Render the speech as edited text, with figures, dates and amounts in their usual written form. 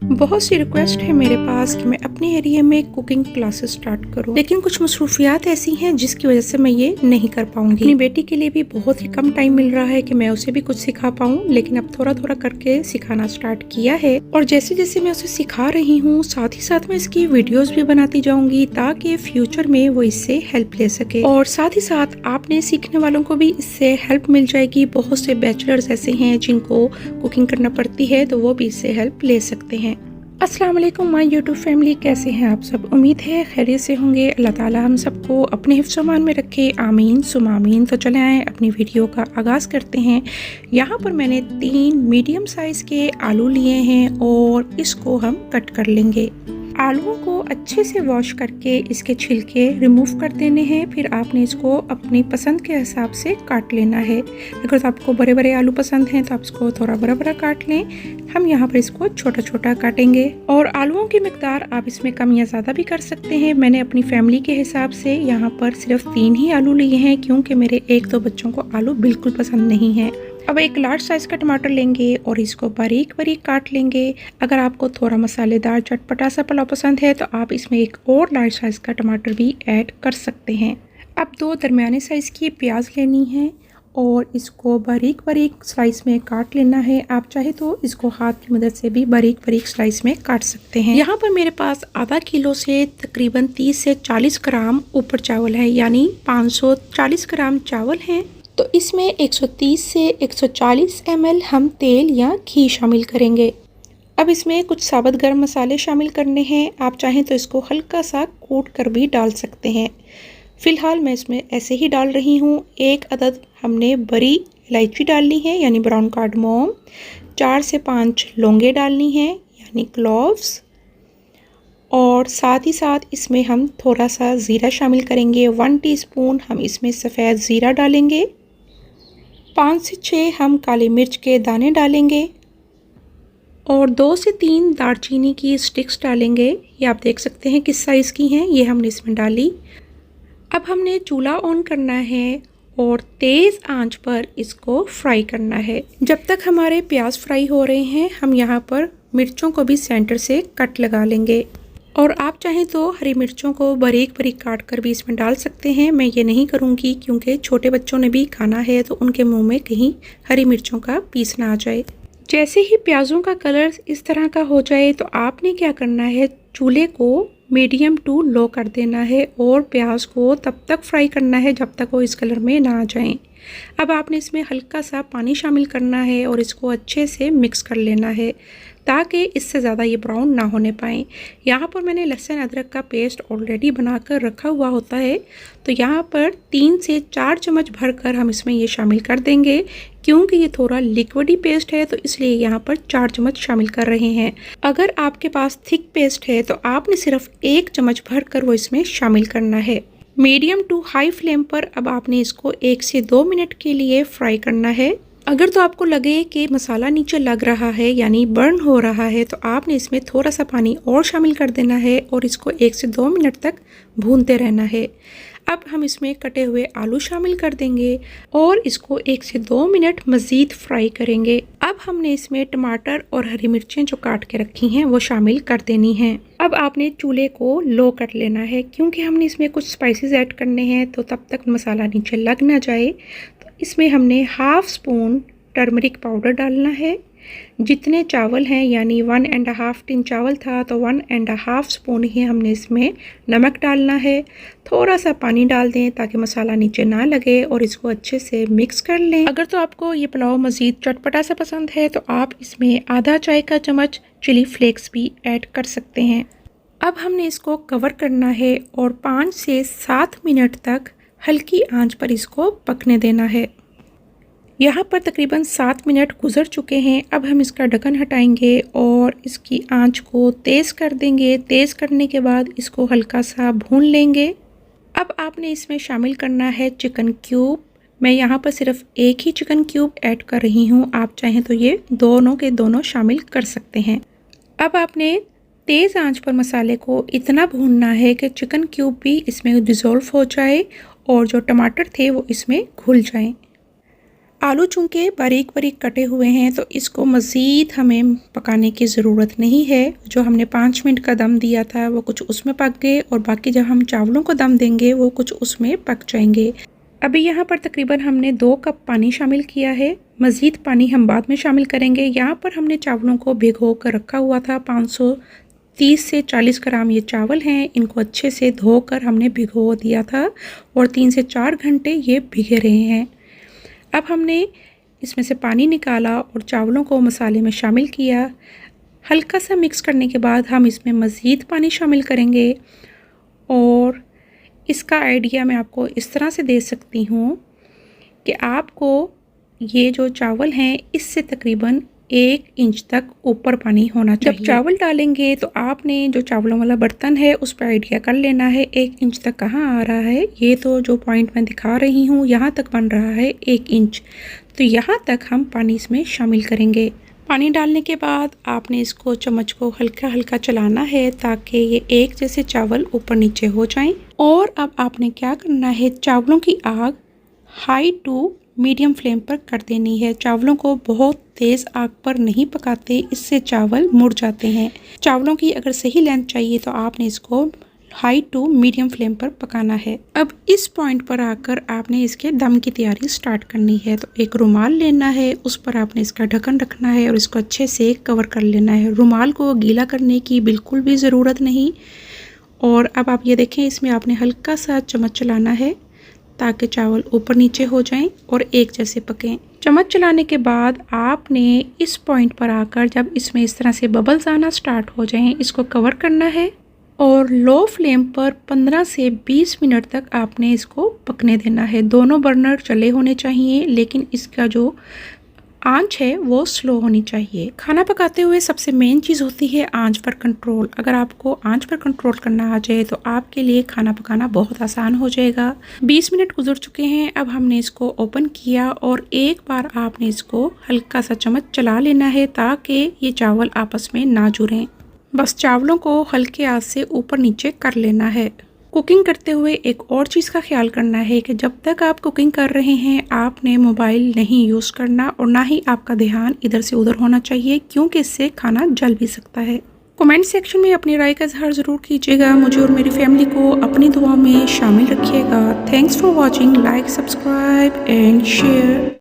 बहुत सी रिक्वेस्ट है मेरे पास कि मैं अपने एरिया में कुकिंग क्लासेस स्टार्ट करूं, लेकिन कुछ मसरूफियात ऐसी हैं जिसकी वजह से मैं ये नहीं कर पाऊंगी। अपनी बेटी के लिए भी बहुत ही कम टाइम मिल रहा है कि मैं उसे भी कुछ सिखा पाऊं, लेकिन अब थोड़ा थोड़ा करके सिखाना स्टार्ट किया है। और जैसे जैसे मैं उसे सिखा रही हूँ साथ ही साथ मैं इसकी वीडियोज भी बनाती जाऊंगी ताकि फ्यूचर में वो इससे हेल्प ले सके। और साथ ही साथ आपने सीखने वालों को भी इससे हेल्प मिल जाएगी। बहुत से बैचलर्स ऐसे हैं जिनको कुकिंग करना पड़ती है तो वो भी इससे हेल्प ले सकते हैं। अस्सलाम वालेकुम माय यूट्यूब फैमिली, कैसे हैं आप सब? उम्मीद है खैरियत से होंगे। अल्लाह ताला हम सबको अपने हिफ्ज़-ओ-मान में रखे, आमीन सुम आमीन। तो चले आए अपनी वीडियो का आगाज़ करते हैं। यहाँ पर मैंने 3 मीडियम साइज़ के आलू लिए हैं और इसको हम कट कर लेंगे। आलूओं को अच्छे से वॉश करके इसके छिलके रिमूव कर देने हैं। फिर आपने इसको अपनी पसंद के हिसाब से काट लेना है। अगर आपको बड़े बड़े आलू पसंद हैं तो आप इसको थोड़ा बड़ा बड़ा काट लें। हम यहाँ पर इसको छोटा छोटा काटेंगे। और आलूओं की मिकदार आप इसमें कम या ज़्यादा भी कर सकते हैं। मैंने अपनी फैमिली के हिसाब से यहाँ पर सिर्फ 3 ही आलू लिए हैं, क्योंकि मेरे 1-2 बच्चों को आलू बिल्कुल पसंद नहीं है। अब एक लार्ज साइज़ का टमाटर लेंगे और इसको बारीक बारीक काट लेंगे। अगर आपको थोड़ा मसालेदार चटपटा सा पुलाव पसंद है तो आप इसमें एक और लार्ज साइज़ का टमाटर भी ऐड कर सकते हैं। अब 2 दरमियाने साइज़ की प्याज लेनी है और इसको बारीक बारीक स्लाइस में काट लेना है। आप चाहे तो इसको हाथ की मदद से भी बारीक बारीक स्लाइस में काट सकते हैं। यहाँ पर मेरे पास आधा किलो से तकरीबन 30 से 40 ग्राम ऊपर चावल है, यानी 540 ग्राम चावल हैं। तो इसमें 130 से 140 ml हम तेल या घी शामिल करेंगे। अब इसमें कुछ साबुत गर्म मसाले शामिल करने हैं। आप चाहें तो इसको हल्का सा कूट कर भी डाल सकते हैं। फ़िलहाल मैं इसमें ऐसे ही डाल रही हूँ। 1 अदद हमने बड़ी इलायची डालनी है, यानी ब्राउन कार्डमोम। 4 से 5 लौंगे डालनी हैं, यानी क्लोव्स। और साथ ही साथ इसमें हम थोड़ा सा ज़ीरा शामिल करेंगे। 1 टीस्पून हम इसमें सफ़ेद ज़ीरा डालेंगे। 5 से 6 हम काली मिर्च के दाने डालेंगे और 2 से 3 दालचीनी की स्टिक्स डालेंगे। ये आप देख सकते हैं किस साइज़ की हैं, ये हमने इसमें डाली। अब हमने चूल्हा ऑन करना है और तेज़ आंच पर इसको फ्राई करना है। जब तक हमारे प्याज फ्राई हो रहे हैं हम यहाँ पर मिर्चों को भी सेंटर से कट लगा लेंगे। और आप चाहें तो हरी मिर्चों को बारीक बारीक काट कर भी इसमें डाल सकते हैं। मैं ये नहीं करूँगी क्योंकि छोटे बच्चों ने भी खाना है तो उनके मुंह में कहीं हरी मिर्चों का पीस ना आ जाए। जैसे ही प्याज़ों का कलर इस तरह का हो जाए तो आपने क्या करना है, चूल्हे को मीडियम टू लो कर देना है और प्याज को तब तक फ्राई करना है जब तक वो इस कलर में ना आ जाएं। अब आपने इसमें हल्का सा पानी शामिल करना है और इसको अच्छे से मिक्स कर लेना है ताकि इससे ज़्यादा ये ब्राउन ना होने पाए। यहाँ पर मैंने लहसुन अदरक का पेस्ट ऑलरेडी बनाकर रखा हुआ होता है, तो यहाँ पर 3 से 4 चम्मच भरकर हम इसमें ये शामिल कर देंगे। क्योंकि ये थोड़ा लिक्विडी पेस्ट है तो इसलिए यहाँ पर 4 चम्मच शामिल कर रहे हैं। अगर आपके पास थिक पेस्ट है तो आपने सिर्फ 1 चम्मच भरकर वो इसमें शामिल करना है। मीडियम टू हाई फ्लेम पर अब आपने इसको 1 से 2 मिनट के लिए फ्राई करना है। अगर तो आपको लगे कि मसाला नीचे लग रहा है यानी बर्न हो रहा है तो आपने इसमें थोड़ा सा पानी और शामिल कर देना है और इसको 1 से 2 मिनट तक भूनते रहना है। अब हम इसमें कटे हुए आलू शामिल कर देंगे और इसको 1 से 2 मिनट मज़ीद फ्राई करेंगे। अब हमने इसमें टमाटर और हरी मिर्चें जो काट के रखी हैं वो शामिल कर देनी हैं। अब आपने चूल्हे को लो कर लेना है क्योंकि हमने इसमें कुछ स्पाइसेस ऐड करने हैं, तो तब तक मसाला नीचे लग ना जाए। तो इसमें हमने हाफ़ स्पून टर्मरिक पाउडर डालना है। जितने चावल हैं यानी 1.5 टिन चावल था तो 1.5 स्पून ही हमने इसमें नमक डालना है। थोड़ा सा पानी डाल दें ताकि मसाला नीचे ना लगे और इसको अच्छे से मिक्स कर लें। अगर तो आपको ये पुलाव मज़ीद चटपटा सा पसंद है तो आप इसमें आधा चाय का चम्मच चिली फ्लेक्स भी ऐड कर सकते हैं। अब हमने इसको कवर करना है और 5 से 7 मिनट तक हल्की आंच पर इसको पकने देना है। यहाँ पर तकरीबन 7 मिनट गुजर चुके हैं। अब हम इसका ढक्कन हटाएंगे और इसकी आंच को तेज़ कर देंगे। तेज़ करने के बाद इसको हल्का सा भून लेंगे। अब आपने इसमें शामिल करना है चिकन क्यूब। मैं यहाँ पर सिर्फ 1 ही चिकन क्यूब ऐड कर रही हूँ, आप चाहें तो ये दोनों के दोनों शामिल कर सकते हैं। अब आपने तेज़ आंच पर मसाले को इतना भूनना है कि चिकन क्यूब भी इसमें डिज़ोल्व हो जाए और जो टमाटर थे वो इसमें घुल जाएं। आलू चूँकि बारीक बारीक कटे हुए हैं तो इसको मज़ीद हमें पकाने की ज़रूरत नहीं है। जो हमने 5 मिनट का दम दिया था वो कुछ उसमें पक गए और बाकी जब हम चावलों को दम देंगे वो कुछ उसमें पक जाएंगे। अभी यहाँ पर तकरीबन हमने 2 कप पानी शामिल किया है। मज़ीद पानी हम बाद में शामिल करेंगे। यहाँ पर हमने चावलों को भिगो कर रखा हुआ था। 530 से 40 ग्राम ये चावल हैं। इनको अच्छे से धोकर हमने भिगो दिया था और 3 से 4 घंटे ये भिगे रहे हैं। अब हमने इसमें से पानी निकाला और चावलों को मसाले में शामिल किया। हल्का सा मिक्स करने के बाद हम इसमें मज़ीद पानी शामिल करेंगे और इसका आइडिया मैं आपको इस तरह से दे सकती हूँ कि आपको ये जो चावल हैं इससे तकरीबन 1 इंच तक ऊपर पानी होना चाहिए। जब चावल डालेंगे तो आपने जो चावलों वाला बर्तन है उस पर आइडिया कर लेना है 1 इंच तक कहाँ आ रहा है। ये तो जो पॉइंट मैं दिखा रही हूँ यहाँ तक बन रहा है 1 इंच। तो यहाँ तक हम पानी इसमें शामिल करेंगे। पानी डालने के बाद आपने इसको चम्मच को हल्का हल्का चलाना है ताकि ये एक जैसे चावल ऊपर नीचे हो जाएं। और अब आपने क्या करना है, चावलों की आग हाई टू मीडियम फ्लेम पर कर देनी है। चावलों को बहुत तेज़ आग पर नहीं पकाते, इससे चावल मुड़ जाते हैं। चावलों की अगर सही लेंथ चाहिए तो आपने इसको हाई टू मीडियम फ्लेम पर पकाना है। अब इस पॉइंट पर आकर आपने इसके दम की तैयारी स्टार्ट करनी है। तो एक रुमाल लेना है, उस पर आपने इसका ढक्कन रखना है और इसको अच्छे से कवर कर लेना है। रुमाल को गीला करने की बिल्कुल भी ज़रूरत नहीं। और अब आप ये देखें, इसमें आपने हल्का सा चम्मच चलाना है ताकि चावल ऊपर नीचे हो जाएं और एक जैसे पकें। चम्मच चलाने के बाद आपने इस पॉइंट पर आकर जब इसमें इस तरह से बबल्स आना स्टार्ट हो जाएं, इसको कवर करना है और लो फ्लेम पर 15 से 20 मिनट तक आपने इसको पकने देना है। दोनों बर्नर चले होने चाहिए लेकिन इसका जो आंच है वो स्लो होनी चाहिए। खाना पकाते हुए सबसे मेन चीज़ होती है आंच पर कंट्रोल। अगर आपको आंच पर कंट्रोल करना आ जाए तो आपके लिए खाना पकाना बहुत आसान हो जाएगा। 20 मिनट गुजर चुके हैं। अब हमने इसको ओपन किया और एक बार आपने इसको हल्का सा चम्मच चला लेना है ताकि ये चावल आपस में ना जुड़ें। बस चावलों को हल्के आंच से ऊपर नीचे कर लेना है। कुकिंग करते हुए एक और चीज़ का ख्याल करना है कि जब तक आप कुकिंग कर रहे हैं आपने मोबाइल नहीं यूज़ करना और ना ही आपका ध्यान इधर से उधर होना चाहिए, क्योंकि इससे खाना जल भी सकता है। कमेंट सेक्शन में अपनी राय का इजहार ज़रूर कीजिएगा। मुझे और मेरी फैमिली को अपनी दुआ में शामिल रखिएगा। Thanks for watching. Like, subscribe and share.